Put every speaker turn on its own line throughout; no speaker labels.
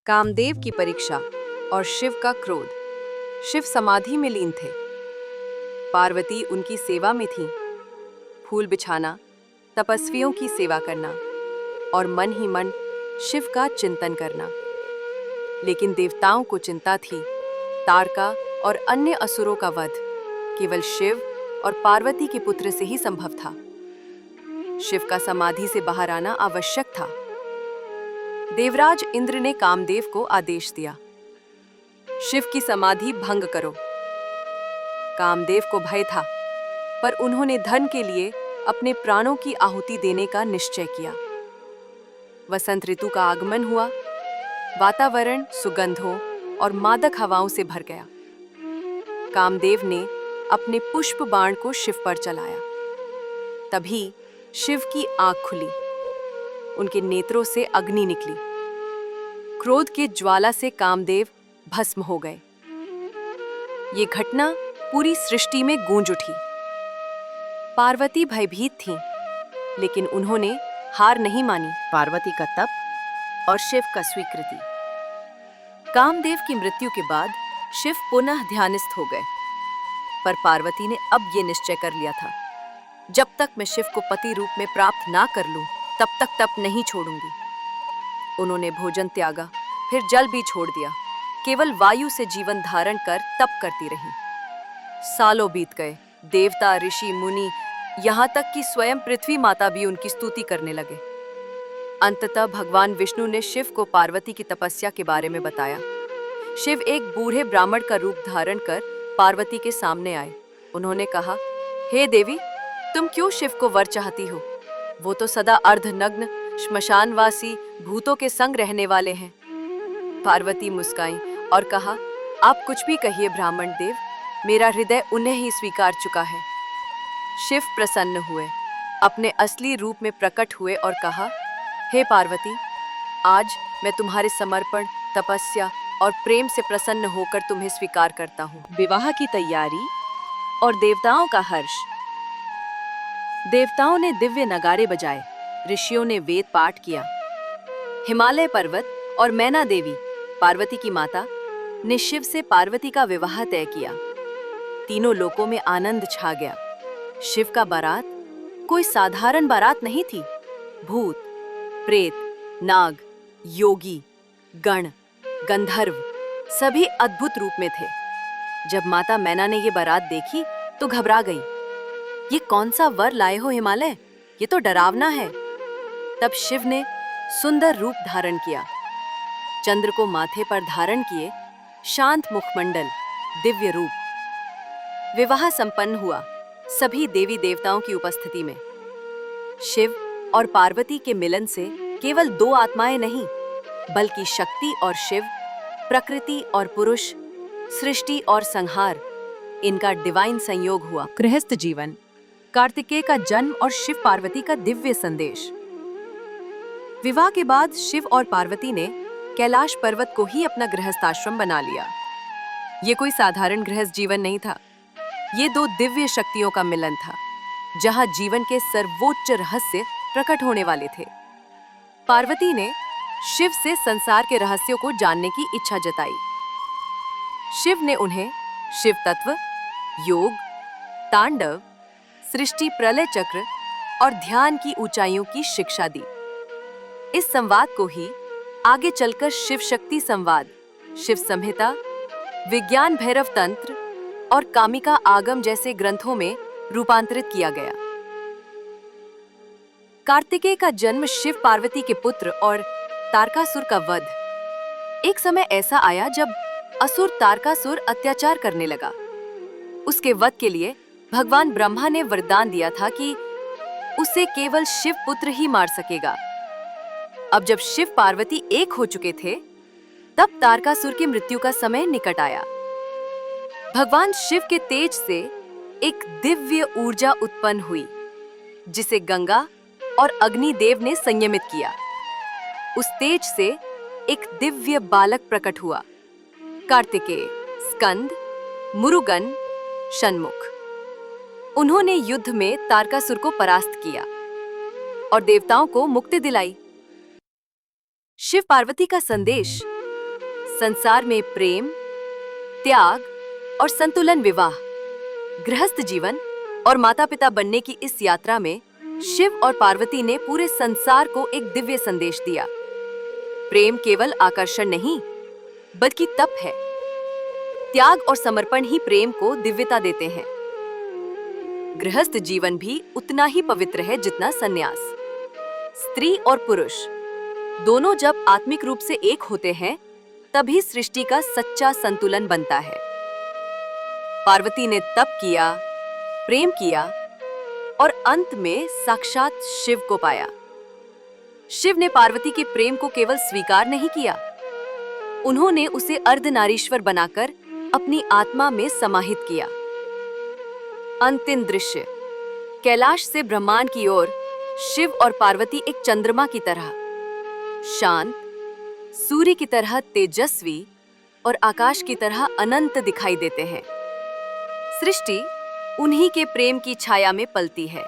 कामदेव की परीक्षा और शिव का क्रोध। शिव समाधि में लीन थे। पार्वती उनकी सेवा में थी। फूल बिछाना, तपस्वियों की सेवा करना और मन ही मन शिव का चिंतन करना। लेकिन देवताओं को चिंता थी, तारका और अन्य असुरों का वध केवल शिव और पार्वती के पुत्र से ही संभव था। शिव का समाधि से बाहर आना आवश्यक था। देवराज इंद्र ने कामदेव को आदेश दिया, शिव की समाधि भंग करो। कामदेव को भय था, पर उन्होंने धन के लिए अपने प्राणों की आहुति देने का निश्चय किया। वसंत ऋतु का आगमन हुआ। वातावरण सुगंधों और मादक हवाओं से भर गया। कामदेव ने अपने पुष्प बाण को शिव पर चलाया। तभी शिव की आंख खुली। उनके नेत्रों से अग्नि निकली। क्रोध के ज्वाला से कामदेव भस्म हो गए। ये घटना पूरी सृष्टि में गूंज उठी। पार्वती भयभीत थीं, लेकिन उन्होंने हार नहीं मानी।
पार्वती का तप और शिव का स्वीकृति।
कामदेव की मृत्यु के बाद शिव पुनः ध्यानस्थ हो गए, पर पार्वती ने अब ये निश्चय कर लिया था, जब तक मैं शिव को पति रूप में प्राप्त ना कर लूं, तब तक तप नहीं छोड़ूंगी। उन्होंने भोजन त्यागा, फिर जल भी छोड़ दिया। केवल वायु से जीवन धारण कर तप करती रहीं। सालों बीत गए। देवता, ऋषि, मुनि, यहाँ तक कि स्वयं पृथ्वी माता भी उनकी स्तुति करने लगे। अंततः भगवान विष्णु ने शिव को पार्वती की तपस्या के बारे में बताया। शिव एक बूढ़े ब्राह्मण का रूप धारण कर पार्वती के सामने आए। उन्होंने कहा, हे देवी, तुम क्यों शिव को वर चाहती हो? वो तो सदा अर्धनग्न, श्मशानवासी, भूतों के संग रहने वाले हैं। पार्वती मुस्काई और कहा, आप कुछ भी कहिए ब्राह्मण देव, मेरा हृदय उन्हें ही स्वीकार चुका है। शिव प्रसन्न हुए, अपने असली रूप में प्रकट हुए और कहा, हे पार्वती, आज मैं तुम्हारे समर्पण, तपस्या और प्रेम से प्रसन्न होकर तुम्हें स्वीकार करता हूँ।
विवाह की तैयारी और देवताओं का हर्ष।
देवताओं ने दिव्य नगाड़े बजाए, ऋषियों ने वेद पाठ किया। हिमालय पर्वत और मैना देवी, पार्वती की माता, ने शिव से पार्वती का विवाह तय किया। तीनों लोकों में आनंद छा गया। शिव का बारात कोई साधारण बारात नहीं थी। भूत, प्रेत, नाग, योगी, गण, गंधर्व सभी अद्भुत रूप में थे। जब माता मैना ने ये बारात देखी तो घबरा गई। ये कौन सा वर लाए हो हिमालय? ये तो डरावना है। तब शिव ने सुंदर रूप धारण किया। चंद्र को माथे पर धारण किए, शांत मुखमंडल, दिव्य रूप। विवाह संपन्न हुआ, सभी देवी देवताओं की उपस्थिति में। शिव और पार्वती के मिलन से केवल दो आत्माएं नहीं, बल्कि शक्ति और शिव, प्रकृति और पुरुष, सृष्टि और संहार, इनका डिवाइन संयोग हुआ। गृहस्थ जीवन, कार्तिकेय का जन्म और शिव पार्वती का दिव्य संदेश। विवाह के बाद शिव और पार्वती ने कैलाश पर्वत को ही अपना गृहस्थाश्रम बना लिया। ये कोई साधारण गृहस्थ जीवन नहीं था। ये दो दिव्य शक्तियों का मिलन था, जहां जीवन के सर्वोच्च रहस्य प्रकट होने वाले थे। पार्वती ने शिव से संसार के रहस्यों को जानने की इच्छा जताई। शिव ने उन्हें शिव तत्व, योग, तांडव, सृष्टि प्रलय चक्र और ध्यान की ऊंचाइयों की शिक्षा दी। इस संवाद को ही आगे चलकर शिव शक्ति संवाद, शिव संहिता, विज्ञान भैरव तंत्र और कामिका आगम जैसे ग्रंथों में रूपांतरित किया गया। कार्तिकेय का जन्म शिव पार्वती के पुत्र और तारकासुर का वध। एक समय ऐसा आया जब असुर तारकासुर अत्याचार करने लगा। उसके वध के लिए भगवान ब्रह्मा ने वरदान दिया था कि उसे केवल शिव पुत्र ही मार सकेगा। अब जब शिव पार्वती एक हो चुके थे, तब तारकासुर की मृत्यु का समय निकट आया। भगवान शिव के तेज से एक दिव्य ऊर्जा उत्पन्न हुई, जिसे गंगा और अग्निदेव ने संयमित किया। उस तेज से एक दिव्य बालक प्रकट हुआ, कार्तिकेय, स्कंद, मुरुगन, षण्मुख। उन्होंने युद्ध में तारकासुर को परास्त किया और देवताओं को मुक्ति दिलाई। शिव पार्वती का संदेश संसार में प्रेम, त्याग और संतुलन, विवाह, गृहस्थ जीवन और माता पिता बनने की इस यात्रा में शिव और पार्वती ने पूरे संसार को एक दिव्य संदेश दिया। प्रेम केवल आकर्षण नहीं, बल्कि तप है। त्याग और समर्पण ही प्रेम को दिव्यता देते हैं। गृहस्थ जीवन भी उतना ही पवित्र है जितना संन्यास। स्त्री और पुरुष दोनों जब आत्मिक रूप से एक होते हैं, तभी सृष्टि का सच्चा संतुलन बनता है। पार्वती ने तप किया, प्रेम किया और अंत में साक्षात शिव को पाया। शिव ने पार्वती के प्रेम को केवल स्वीकार नहीं किया, उन्होंने उसे अर्धनारीश्वर बनाकर अपनी आत्मा में समाहित किया। अंतिम दृश्य, कैलाश से ब्रह्मांड की ओर शिव और पार्वती एक चंद्रमा की तरह, शांत, सूर्य की तरह तेजस्वी और आकाश की तरह अनंत दिखाई देते हैं। सृष्टि उन्हीं के प्रेम की छाया में पलती है।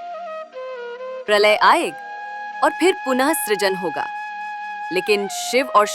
प्रलय आएगा और फिर पुनः सृजन होगा, लेकिन शिव और